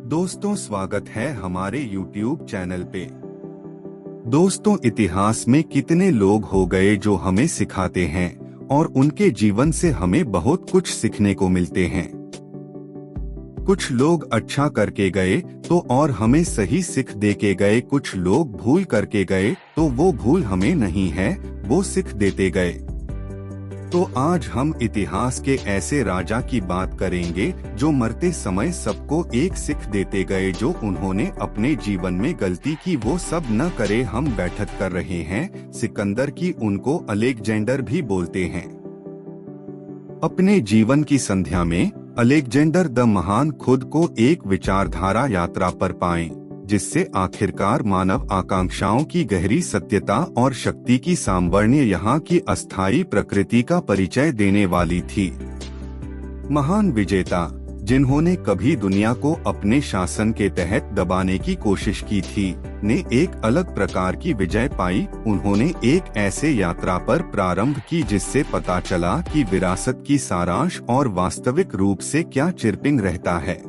दोस्तों, स्वागत है हमारे YouTube चैनल पे। दोस्तों, इतिहास में कितने लोग हो गए जो हमें सिखाते हैं और उनके जीवन से हमें बहुत कुछ सीखने को मिलते हैं। कुछ लोग अच्छा करके गए तो और हमें सही सीख दे के गए, कुछ लोग भूल करके गए तो वो भूल हमें नहीं है, वो सीख देते गए। तो आज हम इतिहास के ऐसे राजा की बात करेंगे जो मरते समय सबको एक सीख देते गए। जो उन्होंने अपने जीवन में गलती की वो सब न करे। हम बैठक कर रहे हैं सिकंदर की, उनको अलेक्जेंडर भी बोलते हैं। अपने जीवन की संध्या में अलेक्जेंडर द महान खुद को एक विचारधारा यात्रा पर पाए, जिससे आखिरकार मानव आकांक्षाओं की गहरी सत्यता और शक्ति की सामर्थ्य यहाँ की अस्थायी प्रकृति का परिचय देने वाली थी। महान विजेता जिन्होंने कभी दुनिया को अपने शासन के तहत दबाने की कोशिश की थी, ने एक अलग प्रकार की विजय पाई। उन्होंने एक ऐसे यात्रा पर प्रारंभ की जिससे पता चला कि विरासत की सारांश और वास्तविक रूप से क्या चिरपिंग रहता है।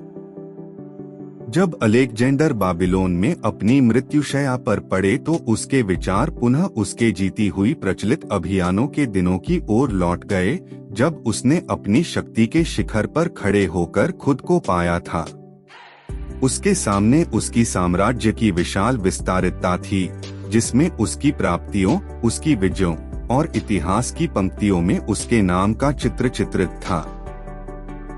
जब अलेक्जेंडर बाबिलोन में अपनी मृत्युशैया पर पड़े तो उसके विचार पुनः उसके जीती हुई प्रचलित अभियानों के दिनों की ओर लौट गए, जब उसने अपनी शक्ति के शिखर पर खड़े होकर खुद को पाया था। उसके सामने उसकी साम्राज्य की विशाल विस्तारितता थी, जिसमें उसकी प्राप्तियों, उसकी विजयों और इतिहास की पंक्तियों में उसके नाम का चित्र चित्रित था।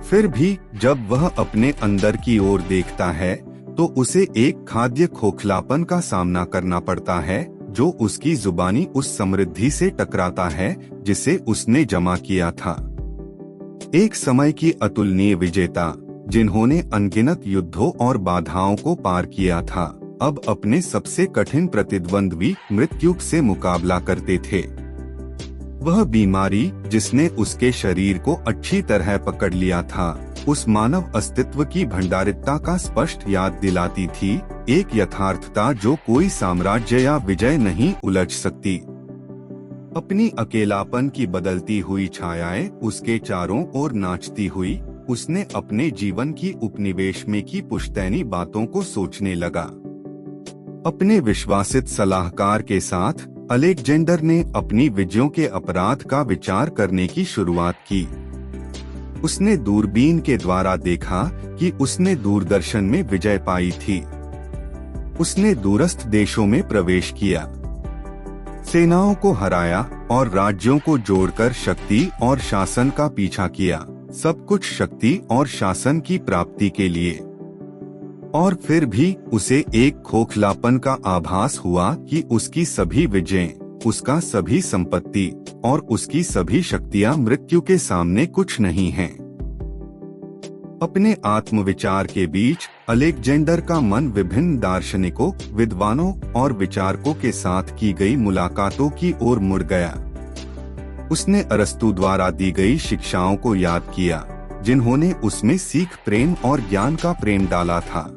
फिर भी जब वह अपने अंदर की ओर देखता है तो उसे एक खाद्य खोखलापन का सामना करना पड़ता है, जो उसकी जुबानी उस समृद्धि से टकराता है जिसे उसने जमा किया था। एक समय की अतुलनीय विजेता जिन्होंने अनगिनत युद्धों और बाधाओं को पार किया था, अब अपने सबसे कठिन प्रतिद्वंद्वी मृत्यु से मुकाबला करते थे। वह बीमारी जिसने उसके शरीर को अच्छी तरह पकड़ लिया था, उस मानव अस्तित्व की भंडारिता का स्पष्ट याद दिलाती थी, एक यथार्थता जो कोई साम्राज्य या विजय नहीं उलझ सकती। अपनी अकेलापन की बदलती हुई छायाएं उसके चारों ओर नाचती हुई, उसने अपने जीवन की उपनिवेश में की पुश्तैनी बातों को सोचने लगा। अपने विश्वासित सलाहकार के साथ अलेक्जेंडर ने अपनी विजयों के अपराध का विचार करने की शुरुआत की। उसने दूरबीन के द्वारा देखा कि उसने दूरदर्शन में विजय पाई थी। उसने दूरस्थ देशों में प्रवेश किया, सेनाओं को हराया और राज्यों को जोड़कर शक्ति और शासन का पीछा किया, सब कुछ शक्ति और शासन की प्राप्ति के लिए। और फिर भी उसे एक खोखलापन का आभास हुआ कि उसकी सभी विजय, उसका सभी संपत्ति और उसकी सभी शक्तियां मृत्यु के सामने कुछ नहीं हैं। अपने आत्मविचार के बीच अलेक्जेंडर का मन विभिन्न दार्शनिकों, विद्वानों और विचारकों के साथ की गई मुलाकातों की ओर मुड़ गया। उसने अरस्तु द्वारा दी गई शिक्षाओं को याद किया, जिन्होंने उसमें सीख, प्रेम और ज्ञान का प्रेम डाला था।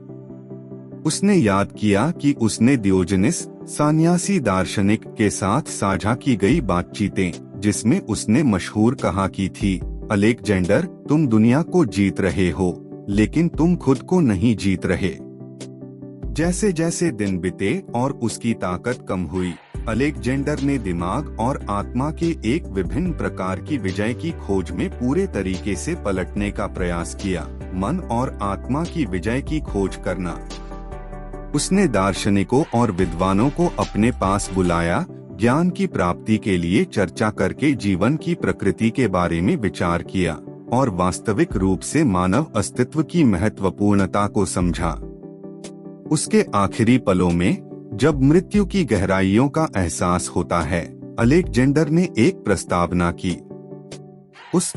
उसने याद किया कि उसने डियोजेनिस, सन्यासी दार्शनिक के साथ साझा की गई बातचीतें, जिसमें उसने मशहूर कहा की थी, अलेक्जेंडर, तुम दुनिया को जीत रहे हो, लेकिन तुम खुद को नहीं जीत रहे। जैसे जैसे दिन बीते और उसकी ताकत कम हुई, अलेक्जेंडर ने दिमाग और आत्मा के एक विभिन्न प्रकार की विजय की खोज में पूरे तरीके से पलटने का प्रयास किया। मन और आत्मा की विजय की खोज करना। उसने दार्शनिकों और विद्वानों को अपने पास बुलाया, ज्ञान की प्राप्ति के लिए चर्चा करके जीवन की प्रकृति के बारे में विचार किया और वास्तविक रूप से मानव अस्तित्व की महत्वपूर्णता को समझा। उसके आखिरी पलों में जब मृत्यु की गहराइयों का एहसास होता है, अलेक्जेंडर ने एक प्रस्तावना की। उस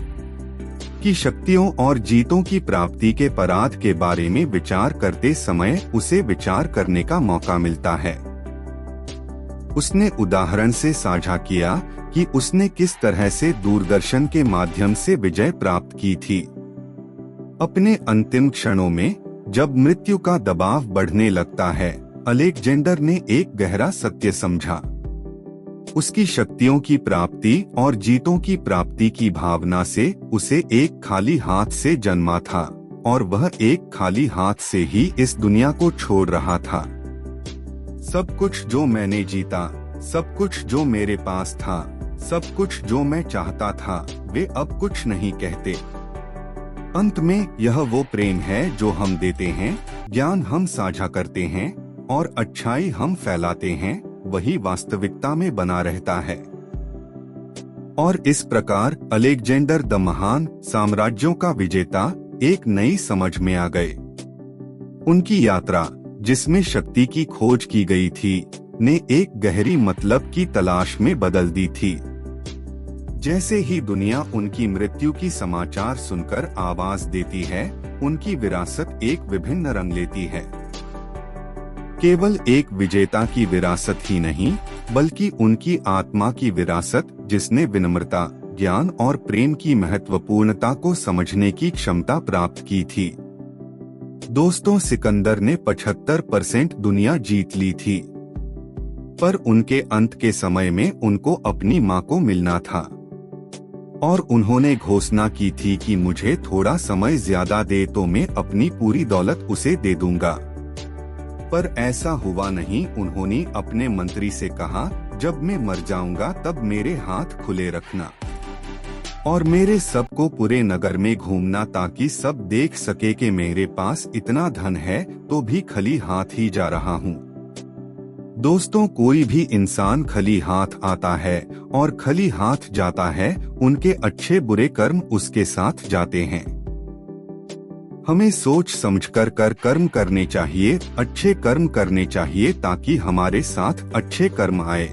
की शक्तियों और जीतों की प्राप्ति के पराध के बारे में विचार करते समय उसे विचार करने का मौका मिलता है। उसने उदाहरण से साझा किया कि उसने किस तरह से दूरदर्शन के माध्यम से विजय प्राप्त की थी। अपने अंतिम क्षणों में जब मृत्यु का दबाव बढ़ने लगता है, अलेक्जेंडर ने एक गहरा सत्य समझा। उसकी शक्तियों की प्राप्ति और जीतों की प्राप्ति की भावना से उसे एक खाली हाथ से जन्मा था और वह एक खाली हाथ से ही इस दुनिया को छोड़ रहा था। सब कुछ जो मैंने जीता, सब कुछ जो मेरे पास था, सब कुछ जो मैं चाहता था, वे अब कुछ नहीं कहते। अंत में यह वो प्रेम है जो हम देते हैं, ज्ञान हम साझा करते हैं और अच्छाई हम फैलाते हैं, वही वास्तविकता में बना रहता है। और इस प्रकार अलेक्जेंडर द महान, साम्राज्यों का विजेता, एक नई समझ में आ गए। उनकी यात्रा, जिसमें शक्ति की खोज की गई थी, ने एक गहरी मतलब की तलाश में बदल दी थी। जैसे ही दुनिया उनकी मृत्यु की समाचार सुनकर आवाज देती है, उनकी विरासत एक विभिन्न रंग लेती है। केवल एक विजेता की विरासत ही नहीं, बल्कि उनकी आत्मा की विरासत, जिसने विनम्रता, ज्ञान और प्रेम की महत्वपूर्णता को समझने की क्षमता प्राप्त की थी। दोस्तों, सिकंदर ने 75% दुनिया जीत ली थी, पर उनके अंत के समय में उनको अपनी माँ को मिलना था और उन्होंने घोषणा की थी कि मुझे थोड़ा समय ज्यादा दे तो मैं अपनी पूरी दौलत उसे दे दूंगा। पर ऐसा हुआ नहीं। उन्होंने अपने मंत्री से कहा, जब मैं मर जाऊंगा तब मेरे हाथ खुले रखना और मेरे सबको पूरे नगर में घूमना, ताकि सब देख सके कि मेरे पास इतना धन है तो भी खाली हाथ ही जा रहा हूँ। दोस्तों, कोई भी इंसान खाली हाथ आता है और खाली हाथ जाता है, उनके अच्छे बुरे कर्म उसके साथ जाते हैं। हमें सोच समझकर कर्म करने चाहिए, अच्छे कर्म करने चाहिए, ताकि हमारे साथ अच्छे कर्म आए।